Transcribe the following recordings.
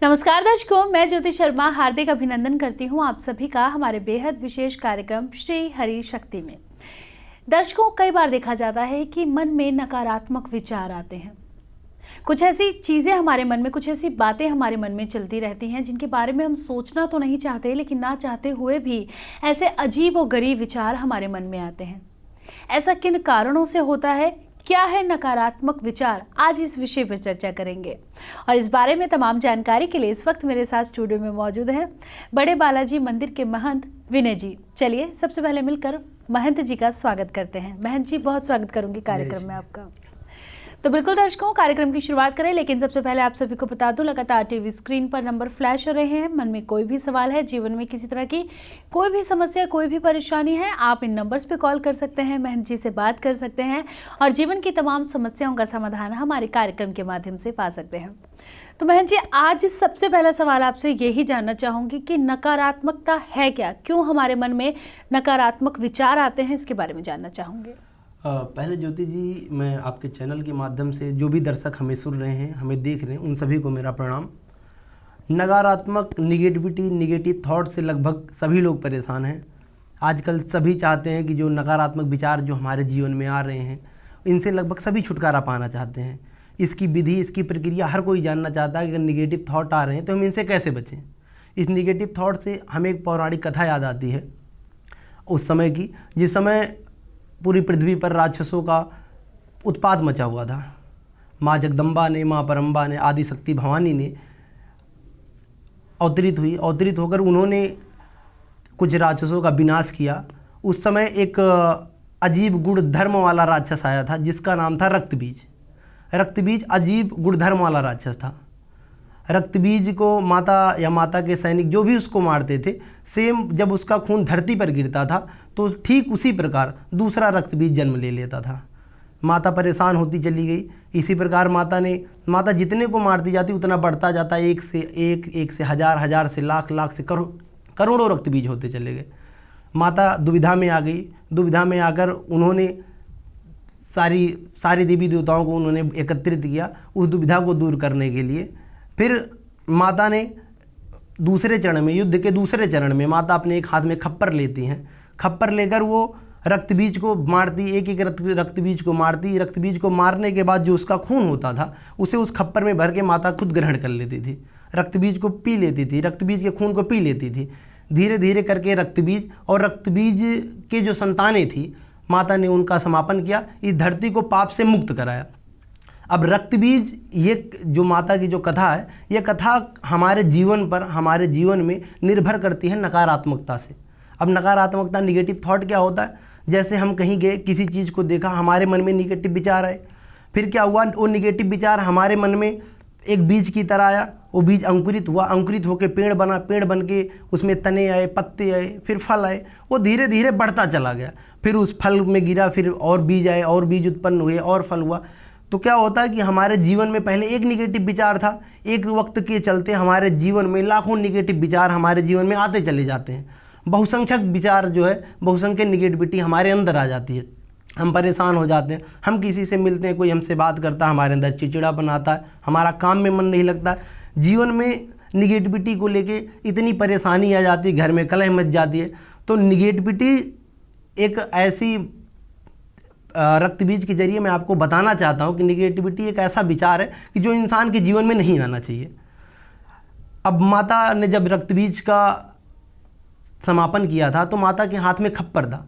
नमस्कार दर्शकों, मैं ज्योति शर्मा हार्दिक अभिनंदन करती हूं आप सभी का हमारे बेहद विशेष कार्यक्रम श्री हरि शक्ति में। दर्शकों, कई बार देखा जाता है कि मन में नकारात्मक विचार आते हैं। कुछ ऐसी चीज़ें हमारे मन में, कुछ ऐसी बातें हमारे मन में चलती रहती हैं जिनके बारे में हम सोचना तो नहीं चाहते, लेकिन ना चाहते हुए भी ऐसे अजीब और गरीब विचार हमारे मन में आते हैं। ऐसा किन कारणों से होता है, क्या है नकारात्मक विचार, आज इस विषय पर चर्चा करेंगे। और इस बारे में तमाम जानकारी के लिए इस वक्त मेरे साथ स्टूडियो में मौजूद हैं बड़े बालाजी मंदिर के महंत विनय जी। चलिए सबसे पहले मिलकर महंत जी का स्वागत करते हैं। महंत जी, बहुत स्वागत करूंगी कार्यक्रम में आपका। तो बिल्कुल दर्शकों, कार्यक्रम की शुरुआत करें, लेकिन सबसे पहले आप सभी को बता दूं, लगातार टीवी स्क्रीन पर नंबर फ्लैश हो रहे हैं। मन में कोई भी सवाल है, जीवन में किसी तरह की कोई भी समस्या, कोई भी परेशानी है, आप इन नंबर्स पे कॉल कर सकते हैं, महंत जी से बात कर सकते हैं और जीवन की तमाम समस्याओं का समाधान हमारे कार्यक्रम के माध्यम से पा सकते हैं। तो महंत जी, आज सबसे पहला सवाल आपसे यही जानना चाहूँगी कि नकारात्मकता है क्या, क्यों हमारे मन में नकारात्मक विचार आते हैं, इसके बारे में जानना चाहूँगे। पहले ज्योति जी, मैं आपके चैनल के माध्यम से जो भी दर्शक हमें सुन रहे हैं, हमें देख रहे हैं, उन सभी को मेरा प्रणाम। नकारात्मक निगेटिव थॉट से लगभग सभी लोग परेशान हैं। आजकल सभी चाहते हैं कि जो नकारात्मक विचार जो हमारे जीवन में आ रहे हैं, इनसे लगभग सभी छुटकारा पाना चाहते हैं। इसकी विधि, इसकी प्रक्रिया हर कोई जानना चाहता है कि अगर निगेटिव थॉट आ रहे हैं तो हम इनसे कैसे बचें। इस निगेटिव थॉट से हमें एक पौराणिक कथा याद आती है उस समय की, जिस समय पूरी पृथ्वी पर राक्षसों का उत्पात मचा हुआ था। माँ जगदम्बा ने, माँ परम्बा ने, आदि शक्ति भवानी ने अवतरित होकर उन्होंने कुछ राक्षसों का विनाश किया। उस समय एक अजीब गुण धर्म वाला राक्षस आया था जिसका नाम था रक्तबीज। रक्तबीज अजीब गुण धर्म वाला राक्षस था। रक्तबीज को माता के सैनिक जो भी उसको मारते थे, सेम जब उसका खून धरती पर गिरता था तो ठीक उसी प्रकार दूसरा रक्तबीज जन्म ले लेता था। माता परेशान होती चली गई। इसी प्रकार माता जितने को मारती जाती उतना बढ़ता जाता, एक से हजार से लाख से करोड़ों रक्तबीज होते चले गए। माता दुविधा में आ गई। दुविधा में आकर उन्होंने सारी देवी देवताओं को उन्होंने एकत्रित किया उस दुविधा को दूर करने के लिए। फिर माता ने दूसरे चरण में, युद्ध के दूसरे चरण में, माता अपने एक हाथ में खप्पर लेती हैं। खप्पर लेकर वो रक्तबीज को मारती, एक रक्तबीज को मारती। रक्तबीज को मारने के बाद जो उसका खून होता था उसे उस खप्पर में भर के माता खुद ग्रहण कर लेती थी। रक्तबीज को पी लेती थी, रक्तबीज के खून को पी लेती थी। धीरे धीरे करके रक्तबीज और रक्तबीज के जो संतानें थी, माता ने उनका समापन किया, इस धरती को पाप से मुक्त कराया। अब रक्तबीज, ये जो माता की जो कथा है, ये कथा हमारे जीवन में निर्भर करती है नकारात्मकता से। अब नकारात्मकता, निगेटिव थॉट क्या होता है, जैसे हम कहीं गए, किसी चीज़ को देखा, हमारे मन में निगेटिव विचार आए। फिर क्या हुआ, वो निगेटिव विचार हमारे मन में एक बीज की तरह आया। वो बीज अंकुरित हुआ, अंकुरित होकर पेड़ बना, पेड़ बन के उसमें तने आए, पत्ते आए, फिर फल आए। वो धीरे धीरे बढ़ता चला गया। फिर उस फल में गिरा, फिर और बीज आए, और बीज उत्पन्न हुए, और फल हुआ। तो क्या होता है कि हमारे जीवन में पहले एक निगेटिव विचार था, एक वक्त के चलते हमारे जीवन में लाखों निगेटिव विचार हमारे जीवन में आते चले जाते हैं। बहुसंख्यक विचार जो है, बहुसंख्यक निगेटिविटी हमारे अंदर आ जाती है। हम परेशान हो जाते हैं। हम किसी से मिलते हैं, कोई हमसे बात करता है, हमारे अंदर चिड़चिड़ापन आता है, हमारा काम में मन नहीं लगता। जीवन में निगेटिविटी को लेके इतनी परेशानी आ जाती है, घर में कलह मच जाती है। तो निगेटिविटी एक ऐसी रक्तबीज के जरिए मैं आपको बताना चाहता हूँ कि निगेटिविटी एक ऐसा विचार है कि जो इंसान के जीवन में नहीं आना चाहिए। अब माता ने जब रक्तबीज का समापन किया था तो माता के हाथ में खप्पर था,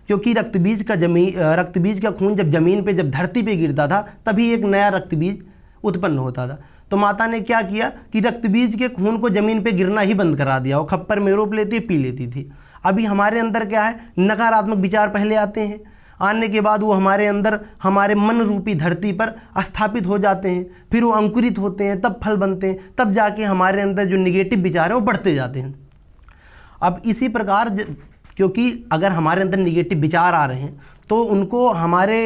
क्योंकि रक्तबीज का खून जब जमीन पे, जब धरती पे गिरता था, तभी एक नया रक्तबीज उत्पन्न होता था। तो माता ने क्या किया कि रक्तबीज के खून को जमीन पे गिरना ही बंद करा दिया। वो खप्पर में रोप लेती, पी लेती थी। अभी हमारे अंदर क्या है, नकारात्मक विचार पहले आते हैं। आने के बाद वो हमारे अंदर, हमारे मन रूपी धरती पर स्थापित हो जाते हैं। फिर वो अंकुरित होते हैं, तब फल बनते हैं, तब जाके हमारे अंदर जो निगेटिव विचार है वो बढ़ते जाते हैं। अब इसी प्रकार, क्योंकि अगर हमारे अंदर निगेटिव विचार आ रहे हैं तो उनको हमारे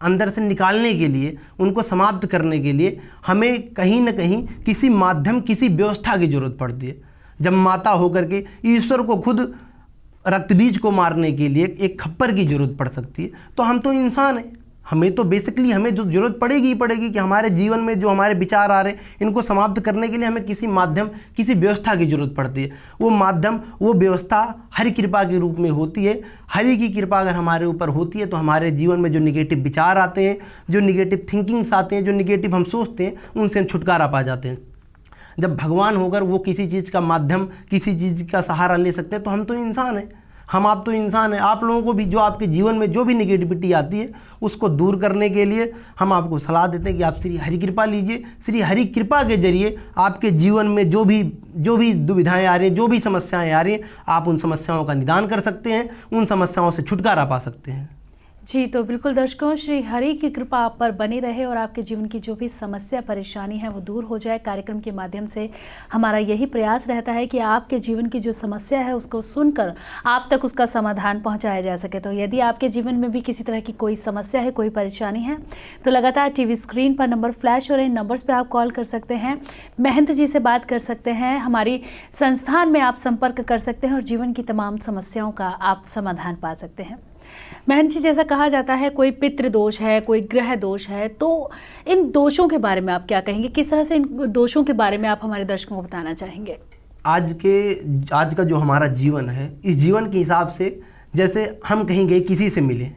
अंदर से निकालने के लिए, उनको समाप्त करने के लिए हमें कहीं ना कहीं किसी माध्यम, किसी व्यवस्था की जरूरत पड़ती है। जब माता होकर के ईश्वर को खुद रक्तबीज को मारने के लिए एक खप्पर की जरूरत पड़ सकती है, तो हम तो इंसान हैं, हमें तो बेसिकली हमें जो ज़रूरत पड़ेगी ही पड़ेगी कि हमारे जीवन में जो हमारे विचार आ रहे हैं इनको समाप्त करने के लिए हमें किसी माध्यम, किसी व्यवस्था की ज़रूरत पड़ती है। वो माध्यम, वो व्यवस्था हरि कृपा के रूप में होती है। हरि की कृपा अगर हमारे ऊपर होती है तो हमारे जीवन में जो निगेटिव विचार आते हैं, जो निगेटिव थिंकिंग्स आते हैं, जो निगेटिव हम सोचते हैं, उनसे हम छुटकारा पा जाते हैं। जब भगवान होकर वो किसी चीज़ का माध्यम, किसी चीज़ का सहारा ले सकते हैं तो हम तो इंसान हैं, हम आप तो इंसान हैं। आप लोगों को भी जो आपके जीवन में जो भी निगेटिविटी आती है उसको दूर करने के लिए हम आपको सलाह देते हैं कि आप श्री हरि कृपा लीजिए। श्री हरि कृपा के जरिए आपके जीवन में जो भी दुविधाएं आ रही हैं, जो भी समस्याएं आ रही हैं, आप उन समस्याओं का निदान कर सकते हैं, उन समस्याओं से छुटकारा पा सकते हैं। जी, तो बिल्कुल दर्शकों, श्री हरि की कृपा आप पर बनी रहे और आपके जीवन की जो भी समस्या परेशानी है वो दूर हो जाए। कार्यक्रम के माध्यम से हमारा यही प्रयास रहता है कि आपके जीवन की जो समस्या है उसको सुनकर आप तक उसका समाधान पहुंचाया जा सके। तो यदि आपके जीवन में भी किसी तरह की कोई समस्या है, कोई परेशानी है, तो लगातार टीवी स्क्रीन पर नंबर फ्लैश हो रहे हैं, नंबर्स पर आप कॉल कर सकते हैं, महंत जी से बात कर सकते हैं, हमारी संस्थान में आप संपर्क कर सकते हैं और जीवन की तमाम समस्याओं का आप समाधान पा सकते हैं। महंत जी, जैसा कहा जाता है कोई पितृ दोष है, कोई ग्रह दोष है, तो इन दोषों के बारे में आप क्या कहेंगे? किस तरह से इन दोषों के बारे में आप हमारे दर्शकों को बताना चाहेंगे? आज का जो हमारा जीवन है, इस जीवन के हिसाब से जैसे हम कहीं गए, किसी से मिले,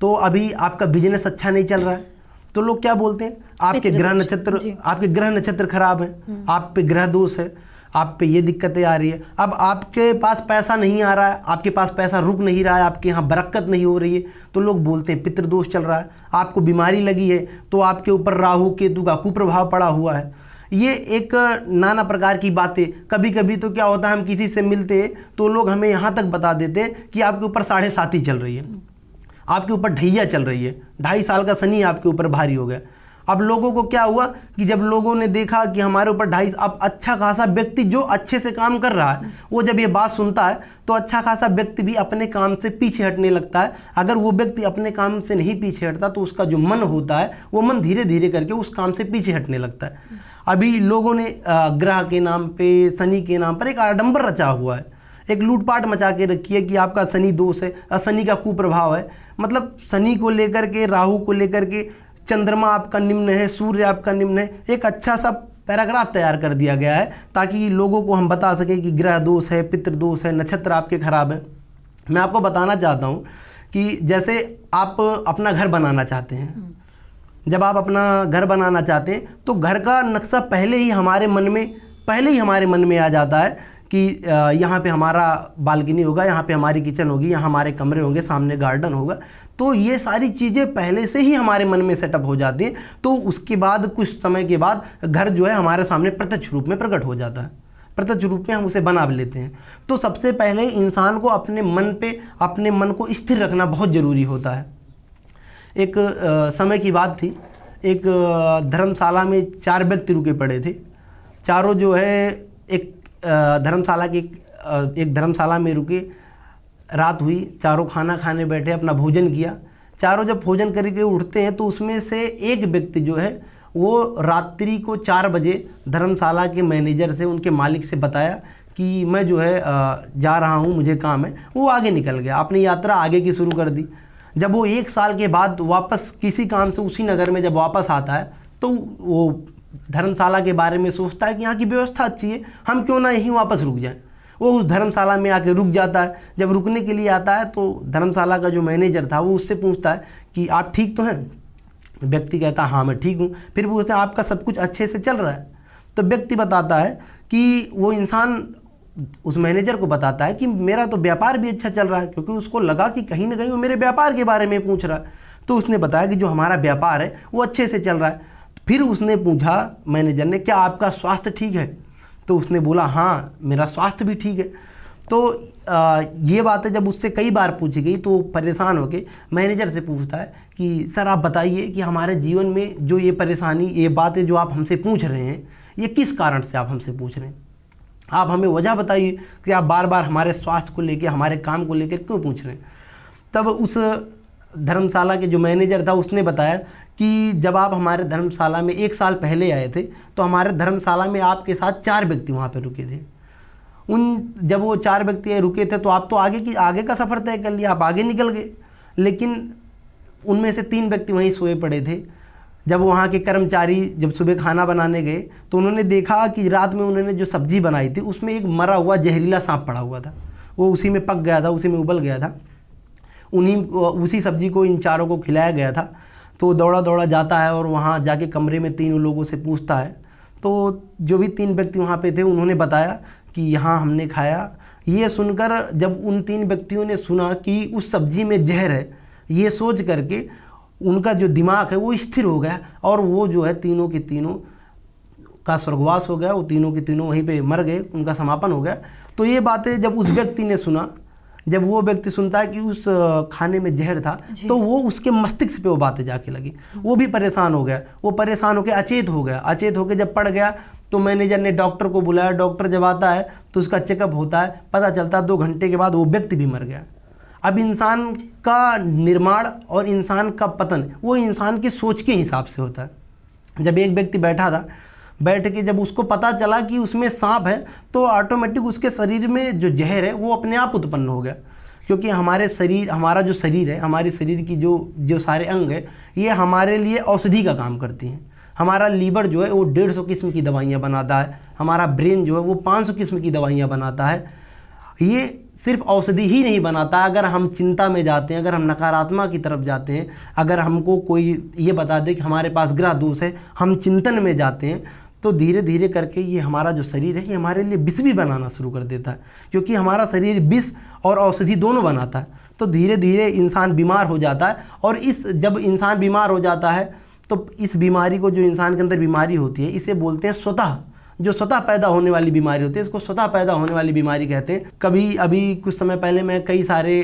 तो अभी आपका बिजनेस अच्छा नहीं चल रहा है तो लोग क्या बोलते हैं, आपके ग्रह नक्षत्र खराब है, आप पे ग्रह दोष है, आप पे ये दिक्कतें आ रही है। अब आपके पास पैसा नहीं आ रहा है, आपके पास पैसा रुक नहीं रहा है, आपके यहाँ बरकत नहीं हो रही है, तो लोग बोलते हैं पितृदोष चल रहा है। आपको बीमारी लगी है तो आपके ऊपर राहु केतु का कुप्रभाव पड़ा हुआ है। ये एक नाना प्रकार की बातें। कभी कभी तो क्या होता है, हम किसी से मिलते हैं तो लोग हमें यहाँ तक बता देते हैं कि आपके ऊपर 7.5 चल रही है, आपके ऊपर ढैया चल रही है, 2.5 साल का शनि आपके ऊपर भारी हो गया। अब लोगों को क्या हुआ कि जब लोगों ने देखा कि हमारे ऊपर 2.5, अब अच्छा खासा व्यक्ति जो अच्छे से काम कर रहा है वो जब ये बात सुनता है तो अच्छा खासा व्यक्ति भी अपने काम से पीछे हटने लगता है। अगर वो व्यक्ति अपने काम से नहीं पीछे हटता तो उसका जो मन होता है वो मन धीरे धीरे करके उस काम से पीछे हटने लगता है। अभी लोगों ने ग्रह के नाम पे, शनि के नाम पर एक आडंबर रचा हुआ है, एक लूटपाट मचा के रखी है कि आपका शनि दोष है, शनि का कुप्रभाव है। मतलब शनि को लेकर के, राहु को लेकर के, चंद्रमा आपका निम्न है, सूर्य आपका निम्न है, एक अच्छा सा पैराग्राफ तैयार कर दिया गया है ताकि लोगों को हम बता सकें कि ग्रह दोष है, पितृ दोष है, नक्षत्र आपके खराब है। मैं आपको बताना चाहता हूँ कि जैसे आप अपना घर बनाना चाहते हैं, जब आप अपना घर बनाना चाहते हैं तो घर का नक्शा पहले ही हमारे मन में आ जाता है कि यहाँ पे हमारा बालकनी होगा, यहाँ पे हमारी किचन होगी, यहाँ हमारे कमरे होंगे, सामने गार्डन होगा। तो ये सारी चीज़ें पहले से ही हमारे मन में सेटअप हो जाती हैं। तो उसके बाद कुछ समय के बाद घर जो है हमारे सामने प्रत्यक्ष रूप में प्रकट हो जाता है, प्रत्यक्ष रूप में हम उसे बना लेते हैं। तो सबसे पहले इंसान को अपने मन को स्थिर रखना बहुत ज़रूरी होता है। एक समय की बात थी, एक धर्मशाला में 4 व्यक्ति रुके पड़े थे। चारों जो है एक धर्मशाला में रुके, रात हुई, चारों खाना खाने बैठे, अपना भोजन किया। चारों जब भोजन करके उठते हैं तो उसमें से एक व्यक्ति जो है वो रात्रि को 4 बजे धर्मशाला के मैनेजर से, उनके मालिक से बताया कि मैं जो है जा रहा हूँ, मुझे काम है। वो आगे निकल गया, अपनी यात्रा आगे की शुरू कर दी। जब वो 1 साल के बाद वापस किसी काम से उसी नगर में जब वापस आता है तो वो धर्मशाला के बारे में सोचता है कि यहाँ की व्यवस्था अच्छी है, हम क्यों ना यहीं वापस रुक जाएं। वो उस धर्मशाला में आके रुक जाता है। जब रुकने के लिए आता है तो धर्मशाला का जो मैनेजर था वो उससे पूछता है कि आप ठीक तो हैं? व्यक्ति कहता है हाँ मैं ठीक हूँ। फिर पूछते हैं आपका सब कुछ अच्छे से चल रहा है? तो व्यक्ति बताता है कि वो इंसान उस मैनेजर को बताता है कि मेरा तो व्यापार भी अच्छा चल रहा है, क्योंकि उसको लगा कि कहीं ना कहीं वो मेरे व्यापार के बारे में पूछ रहा है। तो उसने बताया कि जो हमारा व्यापार है वो अच्छे से चल रहा है। फिर उसने पूछा मैनेजर ने, क्या आपका स्वास्थ्य ठीक है? तो उसने बोला हाँ मेरा स्वास्थ्य भी ठीक है। तो ये बातें जब उससे कई बार पूछी गई तो परेशान होकर मैनेजर से पूछता है कि सर आप बताइए कि हमारे जीवन में जो ये परेशानी, ये बातें जो आप हमसे पूछ रहे हैं, ये किस कारण से आप हमसे पूछ रहे हैं? आप हमें वजह बताइए कि आप बार बार हमारे स्वास्थ्य को लेकर, हमारे काम को लेकर क्यों पूछ रहे हैं। तब उस धर्मशाला के जो मैनेजर था उसने बताया कि जब आप हमारे धर्मशाला में 1 साल पहले आए थे तो हमारे धर्मशाला में आपके साथ 4 व्यक्ति वहाँ पर रुके थे। जब वो 4 व्यक्ति रुके थे तो आप तो आगे का सफ़र तय कर लिया, आप आगे निकल गए। लेकिन उनमें से 3 व्यक्ति वहीं सोए पड़े थे। जब वहाँ के कर्मचारी जब सुबह खाना बनाने गए तो उन्होंने देखा कि रात में उन्होंने जो सब्जी बनाई थी उसमें एक मरा हुआ जहरीला सांप पड़ा हुआ था। वो उसी में पक गया था, उसी में उबल गया था। उसी सब्जी को इन चारों को खिलाया गया था। तो दौड़ा दौड़ा जाता है और वहाँ जाके कमरे में 3 लोगों से पूछता है। तो जो भी 3 व्यक्ति वहाँ पे थे उन्होंने बताया कि यहाँ हमने खाया। ये सुनकर जब उन 3 व्यक्तियों ने सुना कि उस सब्जी में जहर है, ये सोच करके उनका जो दिमाग है वो स्थिर हो गया और वो जो है तीनों के तीनों का स्वर्गवास हो गया। वो तीनों के तीनों वहीं पे मर गए, उनका समापन हो गया। तो ये बातें जब उस व्यक्ति ने सुना, जब वो व्यक्ति सुनता है कि उस खाने में जहर था, तो वो उसके मस्तिष्क पे वो बातें जाके लगी। वो भी परेशान हो गया। वो परेशान होकर अचेत हो गया। अचेत होकर जब पड़ गया तो मैनेजर ने डॉक्टर को बुलाया। डॉक्टर जब आता है तो उसका चेकअप होता है। पता चलता है 2 घंटे के बाद वो व्यक्ति भी मर गया। अब इंसान का निर्माण और इंसान का पतन वो इंसान की सोच के हिसाब से होता है। जब एक व्यक्ति बैठा था, बैठ के जब उसको पता चला कि उसमें सांप है तो ऑटोमेटिक उसके शरीर में जो जहर है वो अपने आप उत्पन्न हो गया। क्योंकि हमारा जो शरीर है, हमारे शरीर की जो सारे अंग है, ये हमारे लिए औषधि का काम करती हैं। हमारा लीवर जो है वो 150 किस्म की दवाइयाँ बनाता है। हमारा ब्रेन जो है वो 500 किस्म की दवाइयाँ बनाता है। ये सिर्फ औषधि ही नहीं बनाता। अगर हम चिंता में जाते हैं, अगर हम नकारात्मक की तरफ जाते हैं, अगर हमको कोई ये बता दे कि हमारे पास ग्रह दोष है, हम चिंतन में जाते हैं, तो धीरे धीरे करके ये हमारा जो शरीर है ये हमारे लिए विष भी बनाना शुरू कर देता है। क्योंकि हमारा शरीर विष और औषधि दोनों बनाता है। तो धीरे धीरे इंसान बीमार हो जाता है। और जब इंसान बीमार हो जाता है तो इस बीमारी को, जो इंसान के अंदर बीमारी होती है, इसे बोलते हैं स्वतः, जो स्वतः पैदा होने वाली बीमारी होती है, इसको स्वतः पैदा होने वाली बीमारी कहते हैं। कभी अभी कुछ समय पहले मैं कई सारे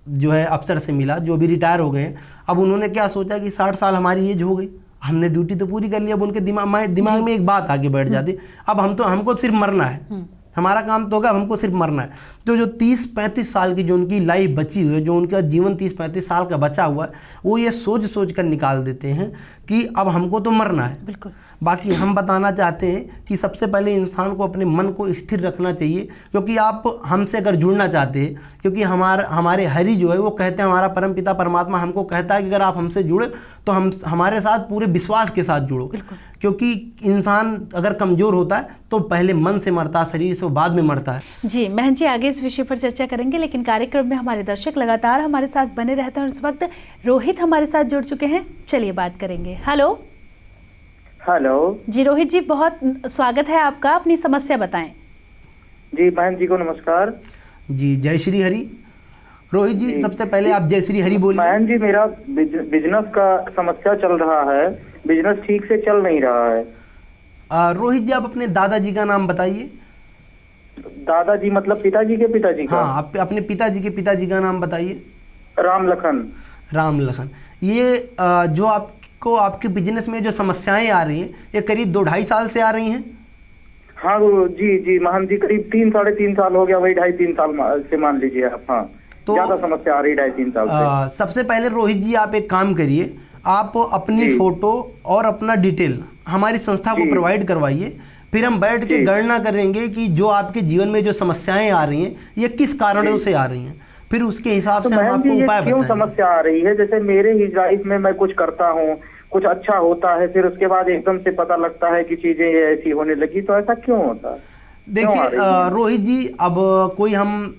जो है अफसर से मिला जो अभी रिटायर हो गए हैं। अब उन्होंने क्या सोचा कि 60 साल हमारी एज हो गई, हमने ड्यूटी तो पूरी कर लिया। अब उनके दिमाग में एक बात आके बैठ जाती, अब हमको सिर्फ मरना है, हमारा काम तो होगा, हमको सिर्फ मरना है। तो जो 30-35 साल की जो उनकी लाइफ बची हुई है, जो उनका जीवन 30-35 साल का बचा हुआ है, वो ये सोच कर निकाल देते हैं कि अब हमको तो मरना है। बिल्कुल। बाकी हम बताना चाहते हैं कि सबसे पहले इंसान को अपने मन को स्थिर रखना चाहिए। क्योंकि आप हमसे अगर जुड़ना चाहते हैं, क्योंकि हमारे हरि जो है वो कहते हैं, हमारा परम पिता परमात्मा हमको कहता है कि अगर आप हमसे जुड़े तो हमारे साथ पूरे विश्वास के साथ जुड़ो। क्योंकि इंसान अगर कमज़ोर होता है तो पहले मन से मरता है, शरीर से बाद में मरता है। जी महन जी, आगे इस विषय पर चर्चा करेंगे, लेकिन कार्यक्रम में हमारे दर्शक लगातार हमारे साथ बने रहते हैं और इस वक्त रोहित हमारे साथ जुड़ चुके हैं। चलिए बात करेंगे। हेलो जी रोहित जी, बहुत स्वागत है आपका। अपनी समस्या बताएं। जी बहन जी को नमस्कार। जी जय श्री हरि। रोहित जी, सबसे पहले आप जय श्री हरि बोलिए। बहन जी, मेरा बिजनेस का समस्या चल रहा है, बिजनेस ठीक से चल नहीं रहा है। रोहित जी, आप अपने दादाजी का नाम बताइए। दादाजी मतलब पिताजी के पिताजी का? हाँ, आप अपने पिताजी के पिताजी का नाम बताइए। राम लखन। ये जो आपको आपके बिजनेस में जो समस्याएं आ रही हैं, ये करीब 2-2.5 साल से आ रही हैं? हाँ जी महन जी, करीब 3-3.5 साल हो गया, वही 2.5-3 साल से मान लीजिए आप। हाँ, तो ज्यादा समस्या आ रही 2.5-3 साल से। सबसे पहले रोहित जी, आप एक काम करिए, आप अपनी फोटो और अपना डिटेल हमारी संस्था को प्रोवाइड करवाइए। फिर हम बैठ के गणना करेंगे कि जो आपके जीवन में जो समस्याएं आ रही हैं ये किस कारणों से आ रही हैं। फिर उसके हिसाब से हम आपको उपाय बताएंगे। क्यों समस्या आ रही है? जैसे मेरे ही लाइफ में मैं कुछ करता हूँ, कुछ अच्छा होता है, फिर उसके बाद एकदम से पता लगता है कि चीजें ऐसी होने लगी, तो ऐसा क्यों होता है? देखिए रोहित जी, अब कोई हम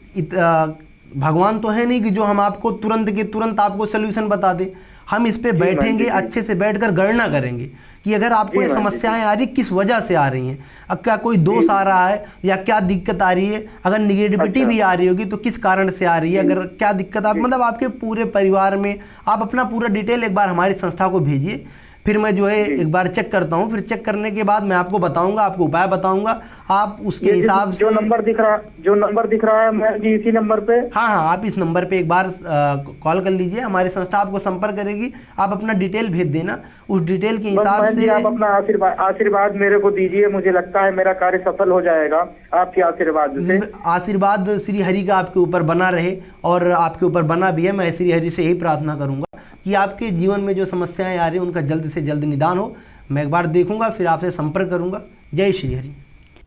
भगवान तो है नहीं कि जो हम आपको तुरंत के तुरंत आपको सोल्यूशन बता दें। हम इस पे बैठेंगे, अच्छे से बैठकर गणना करेंगे कि अगर आपको ये समस्याएं आ रही किस वजह से आ रही हैं, अब क्या कोई दोष आ रहा है या क्या दिक्कत आ रही है, अगर निगेटिविटी भी आ रही होगी तो किस कारण से आ रही है, अगर क्या दिक्कत आप मतलब आपके पूरे परिवार में, आप अपना पूरा डिटेल एक बार हमारी संस्था को भेजिए। फिर मैं जो है एक बार चेक करता हूँ, फिर चेक करने के बाद मैं आपको बताऊंगा, आपको उपाय बताऊंगा। आप उसके हिसाब से जो नंबर दिख रहा है मैं जी, इसी नंबर पे। हाँ, आप इस नंबर पे एक बार कॉल कर लीजिए, हमारी संस्था आपको संपर्क करेगी। आप अपना डिटेल भेज देना, उस डिटेल के हिसाब से आप अपना आशीर्वाद मेरे को दीजिए। मुझे लगता है मेरा कार्य सफल हो जाएगा आपके आशीर्वाद से। आशीर्वाद श्री हरि का आपके ऊपर बना रहे, और आपके ऊपर बना भी है। मैं श्री हरि से यही प्रार्थना करूंगा कि आपके जीवन में जो समस्याएं आ रही हैं उनका जल्द से जल्द निदान हो। मैं एक बार देखूंगा, फिर आपसे संपर्क करूंगा। जय श्री हरि।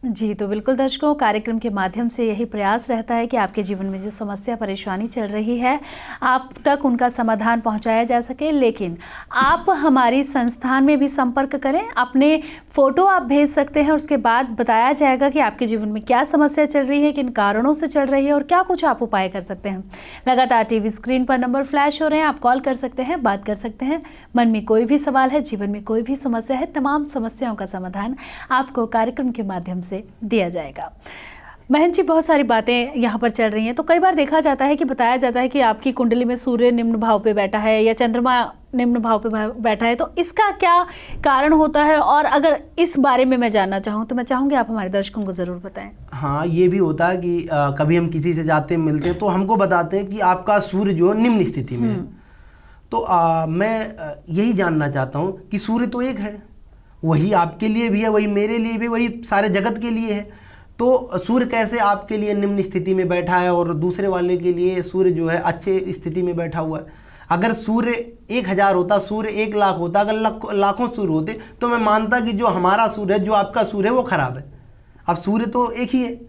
जी, तो बिल्कुल दर्शकों, कार्यक्रम के माध्यम से यही प्रयास रहता है कि आपके जीवन में जो समस्या परेशानी चल रही है आप तक उनका समाधान पहुंचाया जा सके। लेकिन आप हमारी संस्थान में भी संपर्क करें, अपने फ़ोटो आप भेज सकते हैं, उसके बाद बताया जाएगा कि आपके जीवन में क्या समस्या चल रही है, किन कारणों से चल रही है और क्या कुछ आप उपाय कर सकते हैं। लगातार टीवी स्क्रीन पर नंबर फ्लैश हो रहे हैं, आप कॉल कर सकते हैं, बात कर सकते हैं। मन में कोई भी सवाल है, जीवन में कोई भी समस्या है, तमाम समस्याओं का समाधान आपको कार्यक्रम के माध्यम से दिया जाएगा। बहन जी, बहुत सारी बातें यहाँ पर चल रही हैं, तो कई बार देखा जाता है कि बताया जाता है कि आपकी कुंडली में सूर्य निम्न भाव पे बैठा है या चंद्रमा निम्न भाव पे बैठा है, तो इसका क्या कारण होता है? और अगर इस बारे में मैं जानना चाहूँ तो मैं चाहूँगी आप हमारे दर्शकों को ज़रूर बताएं। हाँ, ये भी होता है कि कभी हम किसी से जाते हैं, मिलते हैं, तो हमको बताते हैं कि आपका सूर्य जो निम्न स्थिति में है। तो मैं यही जानना चाहता हूँ कि सूर्य तो एक है, वही आपके लिए भी है, वही मेरे लिए भी, वही सारे जगत के लिए है। तो सूर्य कैसे आपके लिए निम्न स्थिति में बैठा है और दूसरे वाले के लिए सूर्य जो है अच्छे स्थिति में बैठा हुआ है? अगर सूर्य 1000 होता, सूर्य 1,00,000 होता, अगर लाखों सूर्य होते, तो मैं मानता कि जो हमारा सूर्य है, जो आपका सूर्य है, वो खराब है। अब सूर्य तो एक ही है।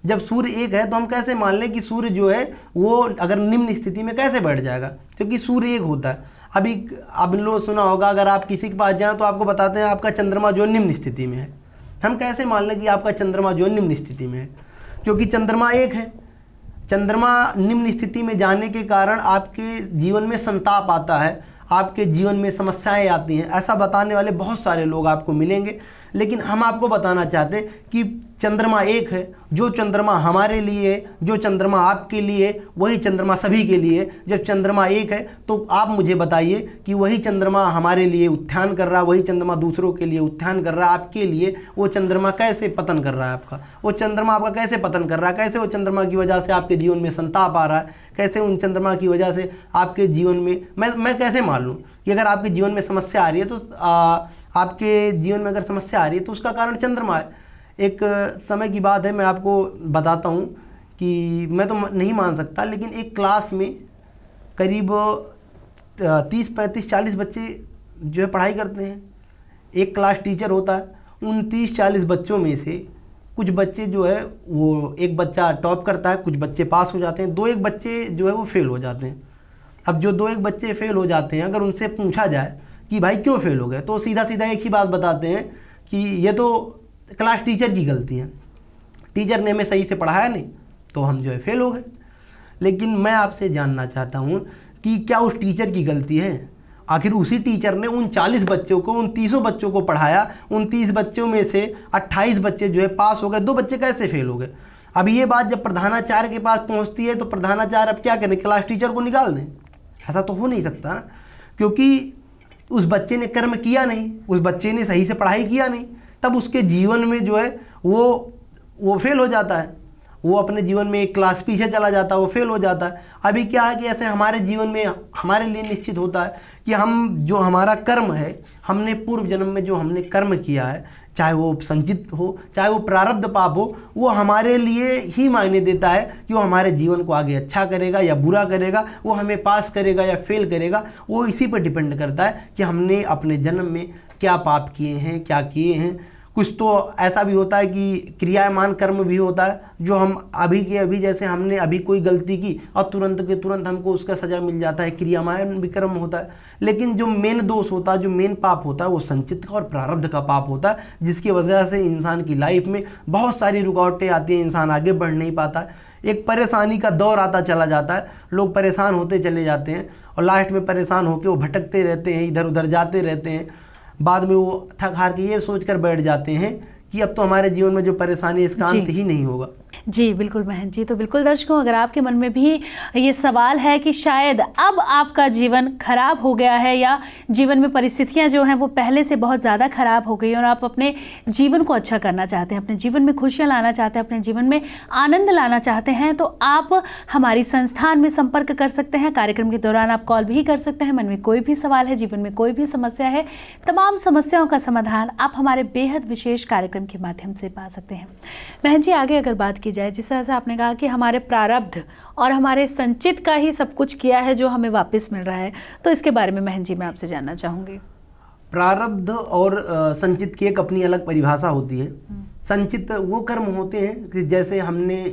जब सूर्य एक है तो हम कैसे मान लें कि सूर्य जो है वो अगर निम्न स्थिति में कैसे बैठ जाएगा? क्योंकि सूर्य एक होता है। अभी आप लोग सुना होगा, अगर आप किसी के पास जाएं तो आपको बताते हैं आपका चंद्रमा जो निम्न स्थिति में है। हम कैसे मान लें कि आपका चंद्रमा जो निम्न स्थिति में है? क्योंकि चंद्रमा एक है। चंद्रमा निम्न स्थिति में जाने के कारण आपके जीवन में संताप आता है, आपके जीवन में समस्याएं आती हैं। ऐसा बताने वाले बहुत सारे लोग आपको मिलेंगे, लेकिन हम आपको बताना चाहते हैं कि चंद्रमा एक है। जो चंद्रमा हमारे लिए, जो चंद्रमा आपके लिए, वही चंद्रमा सभी के लिए। जब चंद्रमा एक है तो आप मुझे बताइए कि वही चंद्रमा हमारे लिए उत्थान कर रहा है, वही चंद्रमा दूसरों के लिए उत्थान कर रहा है। आपके लिए वो चंद्रमा कैसे पतन कर रहा है? आपका वो चंद्रमा आपका कैसे पतन कर रहा है? कैसे वो चंद्रमा की वजह से आपके जीवन में संताप आ रहा है? कैसे उन चंद्रमा की वजह से आपके जीवन में मैं कैसे मान लूँ कि अगर आपके जीवन में समस्या आ रही है तो आपके जीवन में अगर समस्या आ रही है तो उसका कारण चंद्रमा है। एक समय की बात है, मैं आपको बताता हूँ कि मैं तो नहीं मान सकता, लेकिन एक क्लास में करीब 30, 35, 40 बच्चे जो है पढ़ाई करते हैं। एक क्लास टीचर होता है, उन 30-40 बच्चों में से कुछ बच्चे जो है वो, एक बच्चा टॉप करता है, कुछ बच्चे पास हो जाते हैं, 2-1 बच्चे जो है वो फेल हो जाते हैं। अब जो 2-1 बच्चे फेल हो जाते हैं, अगर उनसे पूछा जाए कि भाई क्यों फेल हो गए, तो सीधा सीधा एक ही बात बताते हैं कि ये तो क्लास टीचर की गलती है, टीचर ने हमें सही से पढ़ाया नहीं तो हम जो है फेल हो गए। लेकिन मैं आपसे जानना चाहता हूँ कि क्या उस टीचर की गलती है? आखिर उसी टीचर ने उन 40 बच्चों को, उन 30 बच्चों को पढ़ाया, उन 30 बच्चों में से 28 बच्चे जो है पास हो गए, 2 बच्चे कैसे फेल हो गए? अब ये बात जब प्रधानाचार्य के पास पहुँचती है तो प्रधानाचार्य अब क्या करें, क्लास टीचर को निकाल दें? ऐसा तो हो नहीं सकता ना, क्योंकि उस बच्चे ने कर्म किया नहीं, उस बच्चे ने सही से पढ़ाई किया नहीं, तब उसके जीवन में जो है वो फेल हो जाता है। वो अपने जीवन में एक क्लास पीछे चला जाता है, वो फेल हो जाता है। अभी क्या है कि ऐसे हमारे जीवन में हमारे लिए निश्चित होता है कि हम जो हमारा कर्म है, हमने पूर्व जन्म में जो हमने कर्म किया है, चाहे वो संचित हो, चाहे वो प्रारब्ध पाप हो, वो हमारे लिए ही मायने देता है कि वो हमारे जीवन को आगे अच्छा करेगा या बुरा करेगा, वो हमें पास करेगा या फेल करेगा। वो इसी पर डिपेंड करता है कि हमने अपने जन्म में क्या पाप किए हैं, क्या किए हैं। कुछ तो ऐसा भी होता है कि क्रियामान कर्म भी होता है, जो हम अभी के अभी, जैसे हमने अभी कोई गलती की और तुरंत के तुरंत हमको उसका सज़ा मिल जाता है, क्रियामान भी कर्म होता है। लेकिन जो मेन दोष होता है, जो मेन पाप होता है, वो संचित का और प्रारब्ध का पाप होता है, जिसकी वजह से इंसान की लाइफ में बहुत सारी रुकावटें आती हैं, इंसान आगे बढ़ नहीं पाता है। एक परेशानी का दौर आता चला जाता है, लोग परेशान होते चले जाते हैं और लास्ट में परेशान होकर वो भटकते रहते हैं, इधर उधर जाते रहते हैं। बाद में वो थक हार के ये सोचकर बैठ जाते हैं कि अब तो हमारे जीवन में जो परेशानी है इसका अंत ही नहीं होगा। जी बिल्कुल बहन जी। तो बिल्कुल दर्शकों, अगर आपके मन में भी ये सवाल है कि शायद अब आपका जीवन खराब हो गया है या जीवन में परिस्थितियां जो हैं वो पहले से बहुत ज़्यादा खराब हो गई और आप अपने जीवन को अच्छा करना चाहते हैं, अपने जीवन में खुशियां लाना चाहते हैं, अपने जीवन में आनंद लाना चाहते हैं, तो आप हमारी संस्थान में संपर्क कर सकते हैं। कार्यक्रम के दौरान आप कॉल भी कर सकते हैं। मन में कोई भी सवाल है, जीवन में कोई भी समस्या है, तमाम समस्याओं का समाधान आप हमारे बेहद विशेष कार्यक्रम के माध्यम से पा सकते हैं। बहन जी, आगे अगर बात की जाए, जिस तरह से आपने कहा कि हमारे प्रारब्ध और हमारे संचित का ही सब कुछ किया है जो हमें वापस मिल रहा है, तो इसके बारे में बहन जी मैं आपसे जानना चाहूँगी। प्रारब्ध और संचित की एक अपनी अलग परिभाषा होती है। संचित वो कर्म होते हैं कि जैसे हमने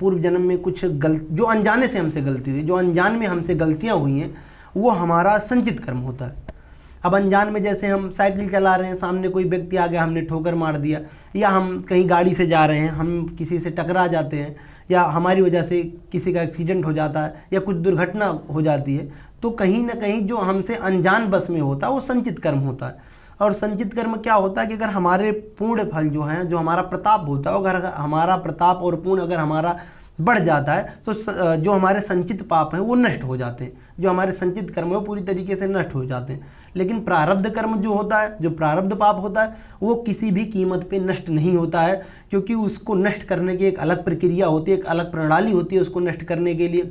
पूर्व जन्म में कुछ जो अनजाने से हमसे गलती हुई, जो अनजान में हमसे गलतियाँ हुई हैं, वो हमारा संचित कर्म होता है। अब अनजान में जैसे हम साइकिल चला रहे हैं, सामने कोई व्यक्ति आ गया, हमने ठोकर मार दिया, या हम कहीं गाड़ी से जा रहे हैं, हम किसी से टकरा जाते हैं, या हमारी वजह से किसी का एक्सीडेंट हो जाता है, या कुछ दुर्घटना हो जाती है, तो कहीं ना कहीं जो हमसे अनजान बस में होता है वो संचित कर्म होता है। और संचित कर्म क्या होता है कि अगर हमारे पूर्ण फल जो हैं, जो हमारा प्रताप होता है, अगर हमारा प्रताप और पूर्ण अगर हमारा बढ़ जाता है तो जो हमारे संचित पाप हैं वो नष्ट हो जाते हैं, जो हमारे संचित कर्म है वो पूरी तरीके से नष्ट हो जाते हैं। लेकिन प्रारब्ध कर्म जो होता है, जो प्रारब्ध पाप होता है, वो किसी भी कीमत पे नष्ट नहीं होता है, क्योंकि उसको नष्ट करने की एक अलग प्रक्रिया होती है, एक अलग प्रणाली होती है उसको नष्ट करने के लिए।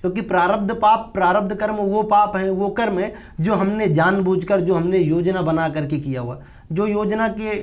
क्योंकि प्रारब्ध पाप, प्रारब्ध कर्म वो पाप है, वो कर्म है जो हमने जानबूझकर, जो हमने योजना बना करके किया हुआ, जो योजना के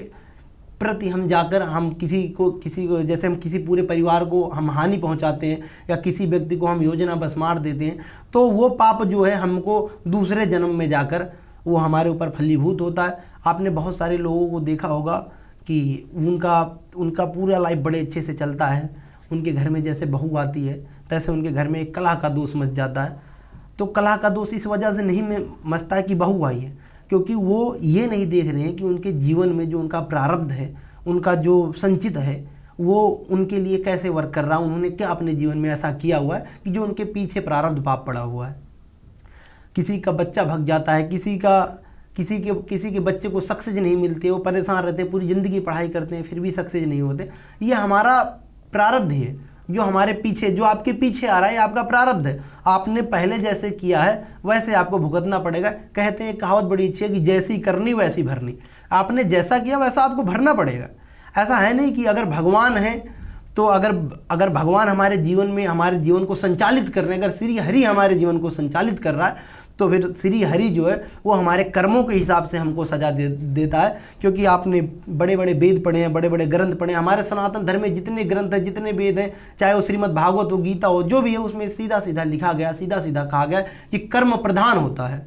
प्रति हम जाकर हम किसी को जैसे हम किसी पूरे परिवार को हम हानि पहुंचाते हैं, या किसी व्यक्ति को हम योजना बस मार देते हैं, तो वो पाप जो है हमको दूसरे जन्म में जाकर वो हमारे ऊपर फलीभूत होता है। आपने बहुत सारे लोगों को देखा होगा कि उनका पूरा लाइफ बड़े अच्छे से चलता है, उनके घर में जैसे बहू आती है तैसे उनके घर में एक कलह का दोष मच जाता है। तो कलह का दोष इस वजह से नहीं मचता है कि बहू आई है, क्योंकि वो ये नहीं देख रहे हैं कि उनके जीवन में जो उनका प्रारब्ध है, उनका जो संचित है, वो उनके लिए कैसे वर्क कर रहा है, उन्होंने क्या अपने जीवन में ऐसा किया हुआ है कि जो उनके पीछे प्रारब्ध पाप पड़ा हुआ है। किसी का बच्चा भग जाता है, किसी के बच्चे को सक्सेस नहीं मिलती है, वो परेशान रहते हैं, पूरी ज़िंदगी पढ़ाई करते हैं फिर भी सक्सेस नहीं होते। ये हमारा प्रारब्ध है, जो हमारे पीछे, जो आपके पीछे आ रहा है, आपका प्रारब्ध है। आपने पहले जैसे किया है वैसे आपको भुगतना पड़ेगा। कहते हैं, कहावत बड़ी अच्छी है कि जैसी करनी वैसी भरनी। आपने जैसा किया वैसा आपको भरना पड़ेगा। ऐसा है नहीं कि अगर भगवान है तो अगर भगवान हमारे जीवन में, हमारे जीवन को संचालित कर रहे हैं, अगर श्री हरि हमारे जीवन को संचालित कर रहा है, तो फिर श्री हरि जो है वो हमारे कर्मों के हिसाब से हमको सजा देता है। क्योंकि आपने बड़े बड़े वेद पढ़े हैं, बड़े बड़े ग्रंथ पढ़े हैं, हमारे सनातन धर्म में जितने ग्रंथ हैं, जितने वेद हैं, चाहे वो श्रीमद् भागवत हो, गीता हो, जो भी है, उसमें सीधा सीधा लिखा गया, सीधा सीधा कहा गया कि कर्म प्रधान होता है,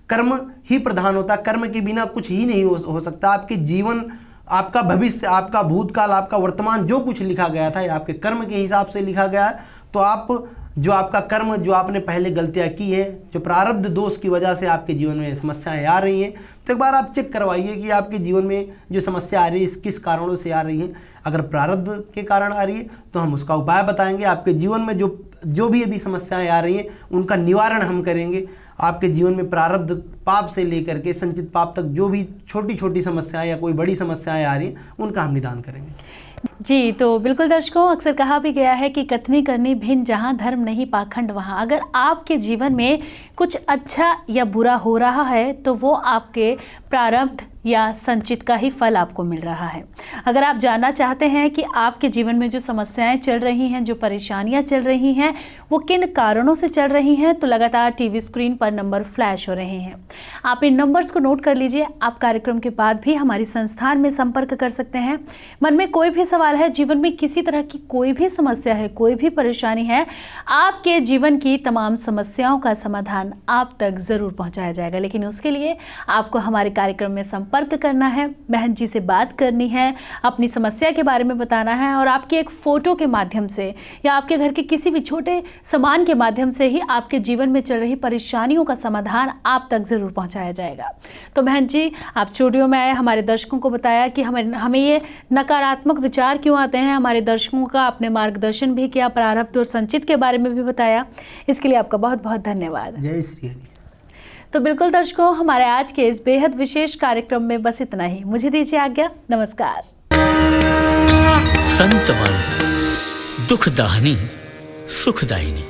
कर्म ही प्रधान होता है। कर्म के बिना कुछ ही नहीं हो सकता। आपके जीवन, आपका भविष्य, आपका भूतकाल, आपका वर्तमान, जो कुछ लिखा गया था, ये आपके कर्म के हिसाब से लिखा गया है। तो आप जो आपका कर्म, जो आपने पहले गलतियां की हैं, जो प्रारब्ध दोष की वजह से आपके जीवन में समस्याएं आ रही हैं, तो एक बार आप चेक करवाइए कि आपके जीवन में जो समस्या आ रही है किस कारणों से आ रही है। अगर प्रारब्ध के कारण आ रही है तो हम उसका उपाय बताएंगे। आपके जीवन में जो भी अभी समस्याएं आ रही हैं उनका निवारण हम करेंगे। आपके जीवन में प्रारब्ध पाप से लेकर के संचित पाप तक जो भी छोटी छोटी समस्याएं या कोई बड़ी समस्याएं आ रही हैं उनका हम निदान करेंगे। जी, तो बिल्कुल दर्शकों, अक्सर कहा भी गया है कि कथनी करनी भिन्न, जहाँ धर्म नहीं पाखंड वहाँ। अगर आपके जीवन में कुछ अच्छा या बुरा हो रहा है तो वो आपके प्रारब्ध या संचित का ही फल आपको मिल रहा है। अगर आप जानना चाहते हैं कि आपके जीवन में जो समस्याएं चल रही हैं, जो परेशानियां चल रही हैं, वो किन कारणों से चल रही हैं, तो लगातार टीवी स्क्रीन पर नंबर फ्लैश हो रहे हैं। आप इन नंबर्स को नोट कर लीजिए। आप कार्यक्रम के बाद भी हमारी संस्थान में संपर्क कर सकते हैं। मन में कोई भी सवाल है, जीवन में किसी तरह की कोई भी समस्या है, कोई भी परेशानी है, आपके जीवन की तमाम समस्याओं का समाधान आप तक ज़रूर पहुँचाया जाएगा। लेकिन उसके लिए आपको हमारे कार्यक्रम में संपर्क करना है, बहन जी से बात करनी है, अपनी समस्या के बारे में बताना है, और आपकी एक फ़ोटो के माध्यम से या आपके घर के किसी भी छोटे सामान के माध्यम से ही आपके जीवन में चल रही परेशानियों का समाधान आप तक ज़रूर पहुंचाया जाएगा। तो बहन जी, आप स्टूडियो में आए, हमारे दर्शकों को बताया कि हमें ये नकारात्मक विचार क्यों आते हैं, हमारे दर्शकों का आपने मार्गदर्शन भी किया, प्रारब्ध और संचित के बारे में भी बताया। इसके लिए आपका बहुत बहुत धन्यवाद। जय श्री हरि। तो बिल्कुल दर्शकों, हमारे आज के इस बेहद विशेष कार्यक्रम में बस इतना ही। मुझे दीजिए आज्ञा। नमस्कार। संतवाणी दुखदाहिनी सुखदायिनी।